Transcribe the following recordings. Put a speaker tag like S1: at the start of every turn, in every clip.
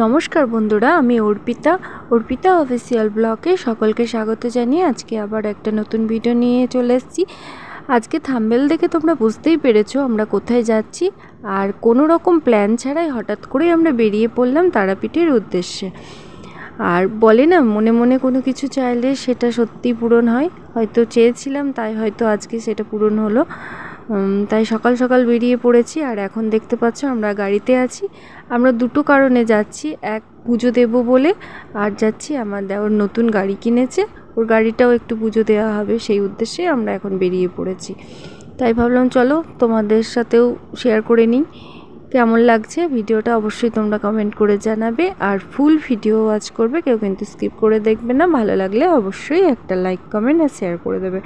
S1: নমস্কার বন্ধুরা, আমি অর্পিতা অফিসিয়াল ব্লগে সকলকে স্বাগত জানিয়ে আজকে আবার একটা নতুন ভিডিও নিয়ে চলে এসেছি। আজকে থাম্বনেল দেখে তোমরা বুঝতেই পেরেছো আমরা কোথায় যাচ্ছি। আর কোনো রকম প্ল্যান ছাড়াই হঠাৎ করেই আমরা বেরিয়ে পড়লাম তারাপীঠের উদ্দেশ্যে। আর বলে না, মনে মনে কোনো কিছু চাইলে সেটা সত্যি পূরণ হয়। হয়তো চেয়েছিলাম, তাই হয়তো আজকে সেটা পূরণ হলো। তাই সকাল সকাল বেরিয়ে পড়েছি। আর এখন দেখতে পাচ্ছ আমরা গাড়িতে আছি। আমরা দুটো কারণে যাচ্ছি, এক পুজো দেব বলে, আর যাচ্ছি আমার দেওর নতুন গাড়ি কিনেছে, ওর গাড়িটাও একটু পুজো দেওয়া হবে, সেই উদ্দেশ্যে আমরা এখন বেরিয়ে পড়েছি। তাই ভাবলাম চলো তোমাদের সাথেও শেয়ার করে নিই কেমন লাগছে ভিডিওটা। অবশ্যই তোমরা কমেন্ট করে জানাবে, আর ফুল ভিডিও ওয়াচ করবে, কেউ কিন্তু স্কিপ করে দেখবে না। ভালো লাগলে অবশ্যই একটা লাইক, কমেন্ট আর শেয়ার করে দেবে।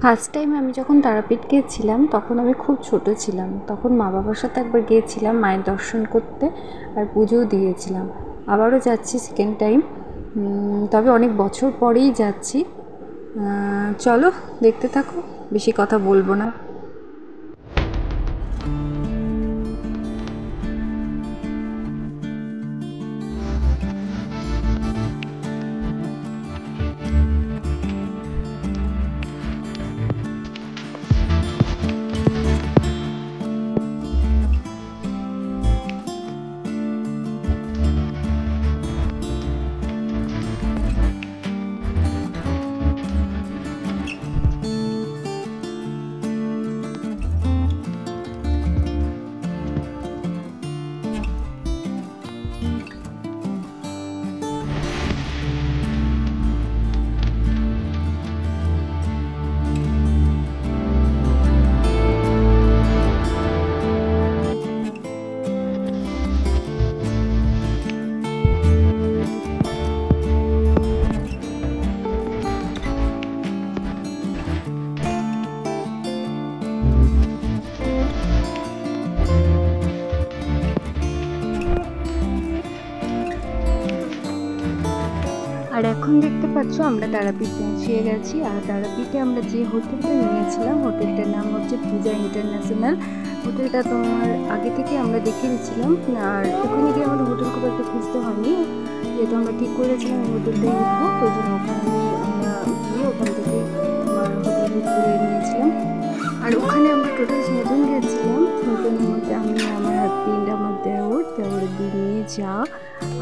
S1: ফার্স্ট টাইম আমি যখন তারাপীঠ গিয়েছিলাম তখন আমি খুব ছোট ছিলাম। তখন মা বাবার সাথে একবার গিয়েছিলাম মায়ের দর্শন করতে, আর পুজোও দিয়েছিলাম। আবারও যাচ্ছি সেকেন্ড টাইম, তবে অনেক বছর পরেই যাচ্ছি। চলো দেখতে থাকো, বেশি কথা বলবো না। আর এখন দেখতে পাচ্ছ আমরা তারাপীঠ পৌঁছে গেছি। আর তারাপীঠে আমরা যে হোটেলটা নিয়েছিলাম, হোটেলটার নাম হচ্ছে পূজা ইন্টারন্যাশনাল। হোটেলটা তোমার আগে থেকে আমরা দেখে নিয়েছিলাম, আর ওখানে গিয়ে আমাদের হোটেল খুব একটা খুঁজতে হয়নি, যেহেতু আমরা ঠিক করেছিলাম হোটেলটাই উঠবো। ওই জন্য ওখানে আমরা গিয়ে ওখান থেকে আমার হোটেল বুক করে নিয়েছিলাম। আর ওখানে আমরা টোটাল 6জন গেছিলাম। 6জনের মধ্যে আমি, আমার হাজবেন্ড, আমার দেওরের দুই মেয়ে, যা,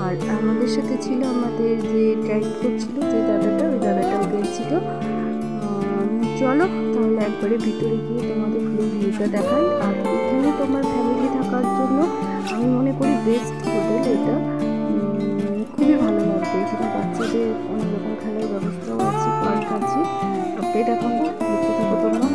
S1: আর আমাদের সাথে ছিল আমাদের যে ড্রাইভ করছিল যে দাদাটা, ওই দাদাটাও গেছিল। চলো তাহলে একবারে ভিতরে গিয়ে তোমাদের ফুল ভিউটা দেখাই। আর এখানে তোমার ফ্যামিলি থাকার জন্য আমি মনে করি বেস্ট হোটেল এটা। খুবই ভালো লাগবে। এখানে বাচ্চাদের অনেক রকম খেলার ব্যবস্থাও আছে, পার্ক আছে। আপডেট এখন দেখতে থাকো তোমরা।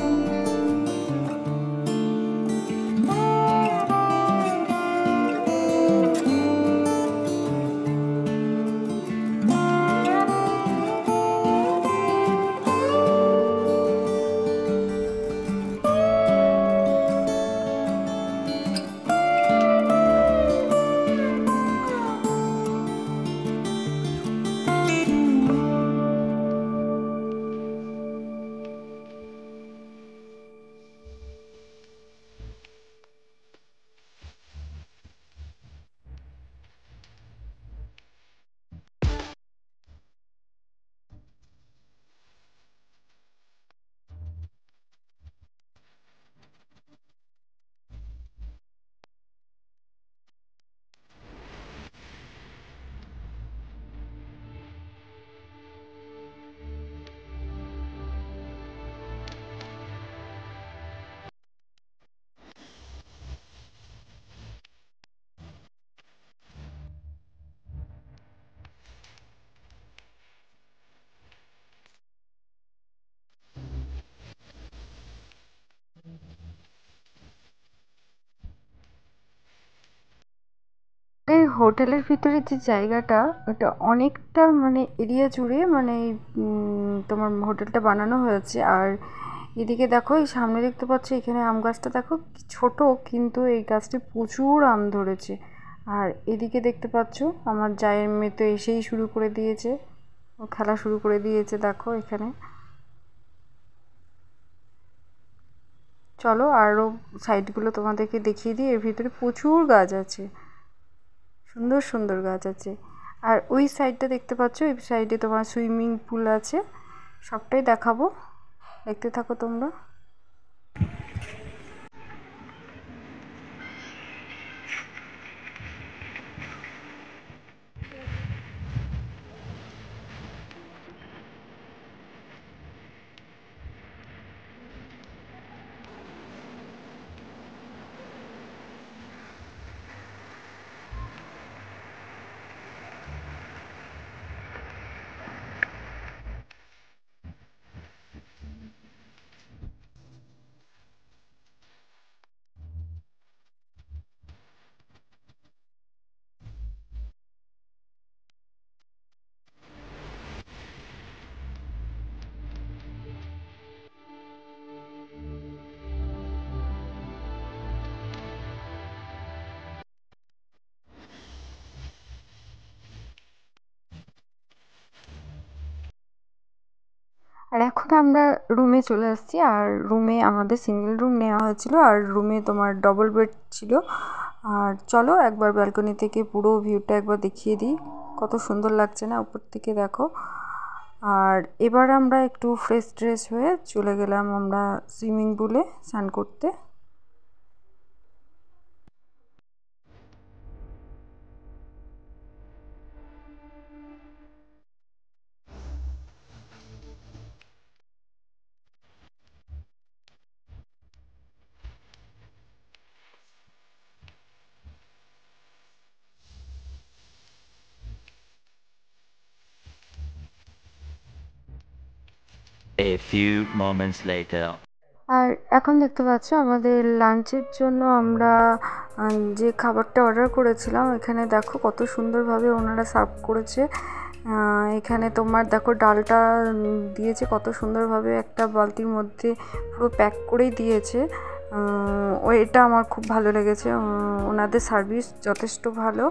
S1: এই হোটেলের ভিতরে যে জায়গাটা, ওটা অনেকটা মানে এরিয়া জুড়ে মানে তোমার হোটেলটা বানানো হয়েছে। আর এদিকে দেখো, এই সামনে দেখতে পাচ্ছ এখানে আম গাছটা দেখো ছোট, কিন্তু এই গাছটি প্রচুর আম ধরেছে। আর এদিকে দেখতে পাচ্ছ আমার জায়ের মেয়ে তো এসেই শুরু করে দিয়েছে, ও খেলা শুরু করে দিয়েছে দেখো এখানে। চলো আরও সাইডগুলো তোমাদেরকে দেখিয়ে দিই। এর ভিতরে প্রচুর গাছ আছে, সুন্দর সুন্দর গাছ আছে। আর ওই সাইডটা দেখতে পাচ্ছ, ওই সাইডে তোমার সুইমিং পুল আছে। সবটাই দেখাবো, দেখতে থাকো তোমরা। আর এখন আমরা রুমে চলে আসছি। আর রুমে আমাদের সিঙ্গেল রুম নেওয়া হয়েছিল, আর রুমে তোমার ডবল বেড ছিল। আর চলো একবার ব্যালকনি থেকে পুরো ভিউটা একবার দেখিয়ে দিই, কত সুন্দর লাগছে না উপর থেকে, দেখো। আর এবার আমরা একটু ফ্রেশ ট্রেশ হয়ে চলে গেলাম আমরা সুইমিং পুলে স্নান করতে।
S2: A few moments later.
S1: আর এখন দেখতে পাচ্ছ আমাদের লাঞ্চের জন্য আমরা যে খাবারটা অর্ডার করেছিলাম, এখানে দেখো কত সুন্দরভাবে ওনারা সার্ভ করেছে। এখানে তোমার দেখো ডালটা দিয়েছে কত সুন্দরভাবে, একটা বালতির মধ্যে পুরো প্যাক করেই দিয়েছে। এটা আমার খুব ভালো লেগেছে, ওনাদের সার্ভিস যথেষ্ট ভালো।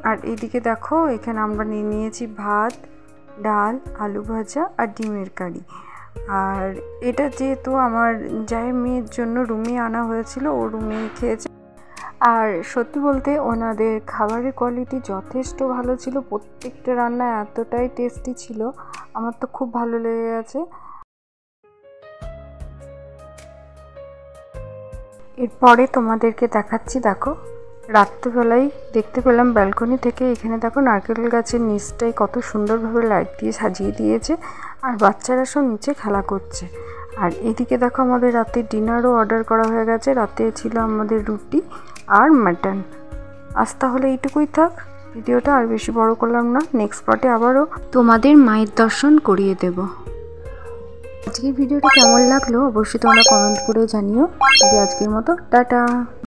S1: আর এইদিকে দেখো এখানে আমরা নিয়ে নিয়েছি ভাত, ডাল, আলু ভাজা আর ডিমের কারি। আর এটা যেহেতু আমার জায়ের মেয়ের জন্য রুমে আনা হয়েছিল, ও রুমে খেয়েছে। আর সত্যি বলতে ওনাদের খাবারের কোয়ালিটি যথেষ্ট ভালো ছিল, প্রত্যেকটা রান্না এতটাই টেস্টি ছিল, আমার তো খুব ভালো লেগে গেছে। এরপরে তোমাদেরকে দেখাচ্ছি, দেখো রাত্রেবেলায় দেখতে পেলাম ব্যালকনি থেকে, এখানে দেখো নারকেল গাছের নিচটাই কত সুন্দরভাবে লাইট দিয়ে সাজিয়ে দিয়েছে, আর বাচ্চারা সব নিচে খেলা করছে। আর এদিকে দেখো আমাদের রাতে ডিনারও অর্ডার করা হয়ে গেছে। রাতে ছিল আমাদের রুটি আর মাটন। আজ তাহলে এইটুকুই থাক, ভিডিওটা আর বেশি বড় করলাম না, নেক্সট পার্টে আবারও তোমাদের মায়ের দর্শন করিয়ে দেব। আজকের ভিডিওটা কেমন লাগলো অবশ্যই তোমরা কমেন্ট করে জানিও। আজকের মতো টাটা।